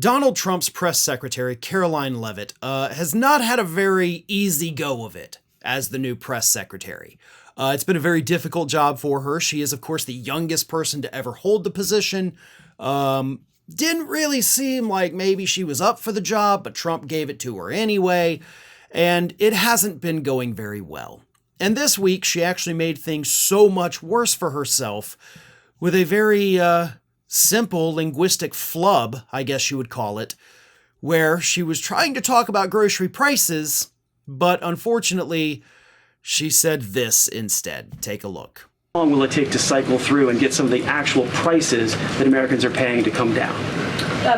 Donald Trump's press secretary, Caroline Leavitt, has not had a very easy go of it as the new press secretary. It's been a very difficult job for her. She is, of course, the youngest person to ever hold the position. Didn't really seem like maybe she was up for the job, but Trump gave it to her anyway, and it hasn't been going very well. And this week, she actually made things so much worse for herself with a very simple linguistic flub, I guess you would call it, where she was trying to talk about grocery prices, but unfortunately, she said this instead. Take a look. How long will it take to cycle through and get some of the actual prices that Americans are paying to come down?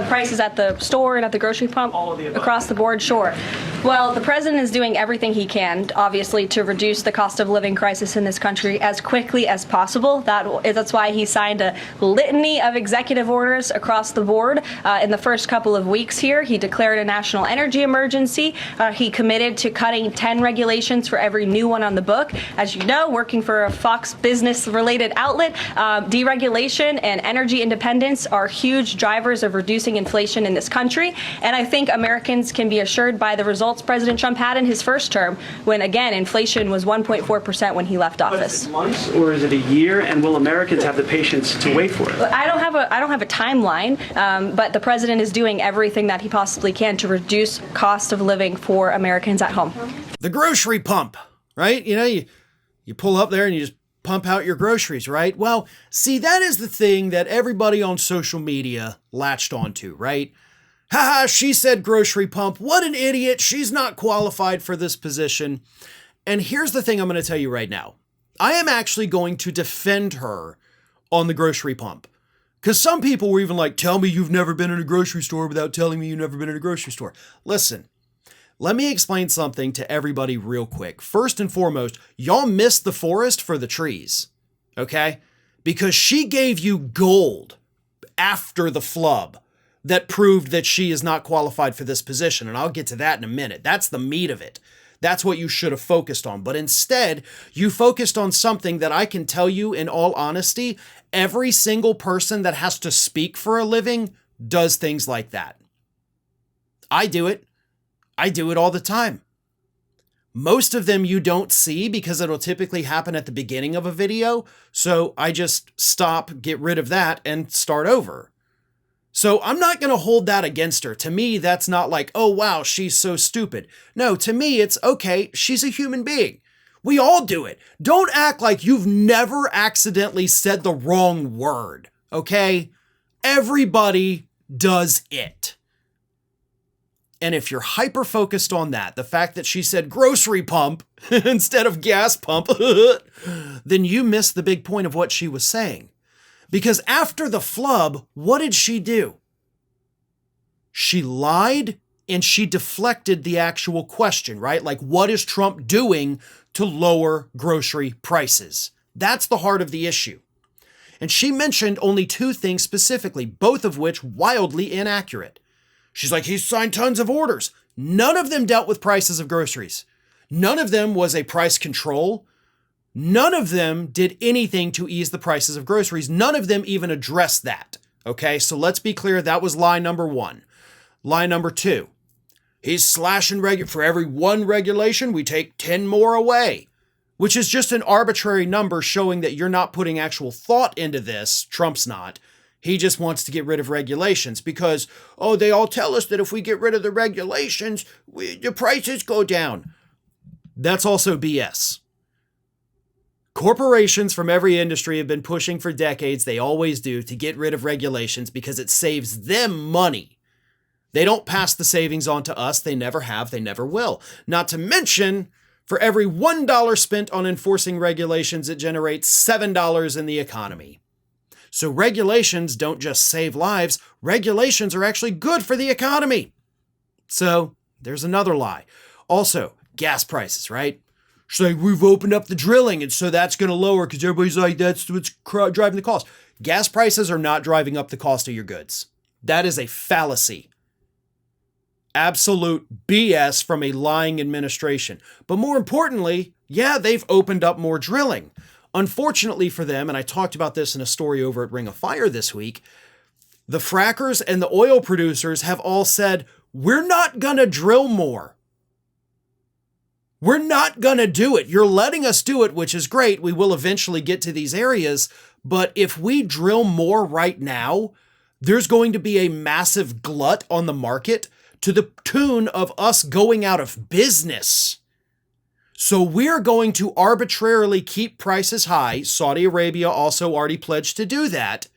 Prices at the store and at the grocery pump? All of the above. Across the board, sure. Well, the president is doing everything he can, obviously, to reduce the cost of living crisis in this country as quickly as possible. That's why he signed a litany of executive orders across the board. In the first couple of weeks here, he declared a national energy emergency. He committed to cutting 10 regulations for every new one on the book. As you know, working for a Fox Business-related outlet, deregulation and energy independence are huge drivers of reducing inflation in this country. And I think Americans can be assured by the results President Trump had in his first term, when, again, inflation was 1.4% when he left office. But is it months or is it a year? And will Americans have the patience to wait for it? I don't have a timeline, but the president is doing everything that he possibly can to reduce cost of living for Americans at home. The grocery pump, right? You pull up there and you just pump out your groceries, right? Well, see, that is the thing that everybody on social media latched onto, right? Haha, she said grocery pump. What an idiot. She's not qualified for this position. And here's the thing I'm going to tell you right now. I am actually going to defend her on the grocery pump. Because some people were even like, tell me you've never been in a grocery store without telling me you've never been in a grocery store. Listen, let me explain something to everybody real quick. First and foremost, y'all missed the forest for the trees, okay? Because she gave you gold after the flub that proved that she is not qualified for this position. And I'll get to that in a minute. That's the meat of it. That's what you should have focused on. But instead, you focused on something that I can tell you in all honesty, every single person that has to speak for a living does things like that. I do it. I do it all the time. Most of them you don't see because it'll typically happen at the beginning of a video. So I just stop, get rid of that, and start over. So I'm not going to hold that against her. To me, that's not like, oh, wow, she's so stupid. No, to me, it's okay. She's a human being. We all do it. Don't act like you've never accidentally said the wrong word, okay? Everybody does it. And if you're hyper-focused on that, the fact that she said grocery pump instead of gas pump, then you missed the big point of what she was saying. Because after the flub, what did she do? She lied and she deflected the actual question, right? Like, what is Trump doing to lower grocery prices? That's the heart of the issue. And she mentioned only two things specifically, both of which wildly inaccurate. She's like, he's signed tons of orders. None of them dealt with prices of groceries. None of them was a price control. None of them did anything to ease the prices of groceries. None of them even addressed that. Okay, so let's be clear. That was lie number one. Lie number two. He's slashing for every one regulation, we take 10 more away, which is just an arbitrary number showing that you're not putting actual thought into this. Trump's not. He just wants to get rid of regulations because, oh, they all tell us that if we get rid of the regulations, the prices go down. That's also BS. Corporations from every industry have been pushing for decades, they always do, to get rid of regulations because it saves them money. They don't pass the savings on to us. They never have. They never will. Not to mention, for every $1 spent on enforcing regulations, it generates $7 in the economy. So regulations don't just save lives. Regulations are actually good for the economy. So there's another lie. Also, gas prices, right? She's like, we've opened up the drilling, and so that's going to lower because everybody's like, that's what's driving the cost. Gas prices are not driving up the cost of your goods. That is a fallacy. Absolute BS from a lying administration. But more importantly, yeah, they've opened up more drilling. Unfortunately for them, and I talked about this in a story over at Ring of Fire this week, The frackers and the oil producers have all said, we're not going to drill more. We're not going to do it. You're letting us do it, which is great. We will eventually get to these areas. But if we drill more right now, there's going to be a massive glut on the market to the tune of us going out of business. So we're going to arbitrarily keep prices high. Saudi Arabia also already pledged to do that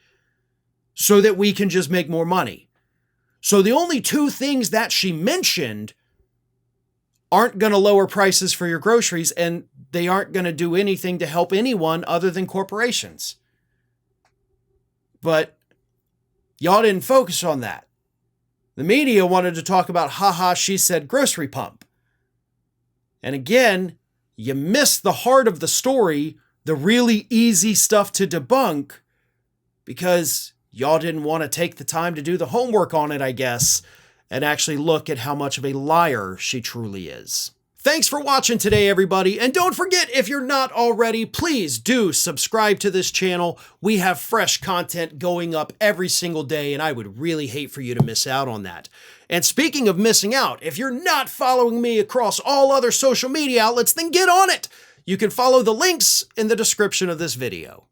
so that we can just make more money. So the only two things that she mentioned aren't going to lower prices for your groceries, and they aren't going to do anything to help anyone other than corporations. But y'all didn't focus on that. The media wanted to talk about, haha, she said grocery pump. And again, you missed the heart of the story, the really easy stuff to debunk, because y'all didn't want to take the time to do the homework on it, I guess, and actually look at how much of a liar she truly is. Thanks for watching today, everybody. And don't forget, if you're not already, please do subscribe to this channel. We have fresh content going up every single day, and I would really hate for you to miss out on that. And speaking of missing out, if you're not following me across all other social media outlets, then get on it. You can follow the links in the description of this video.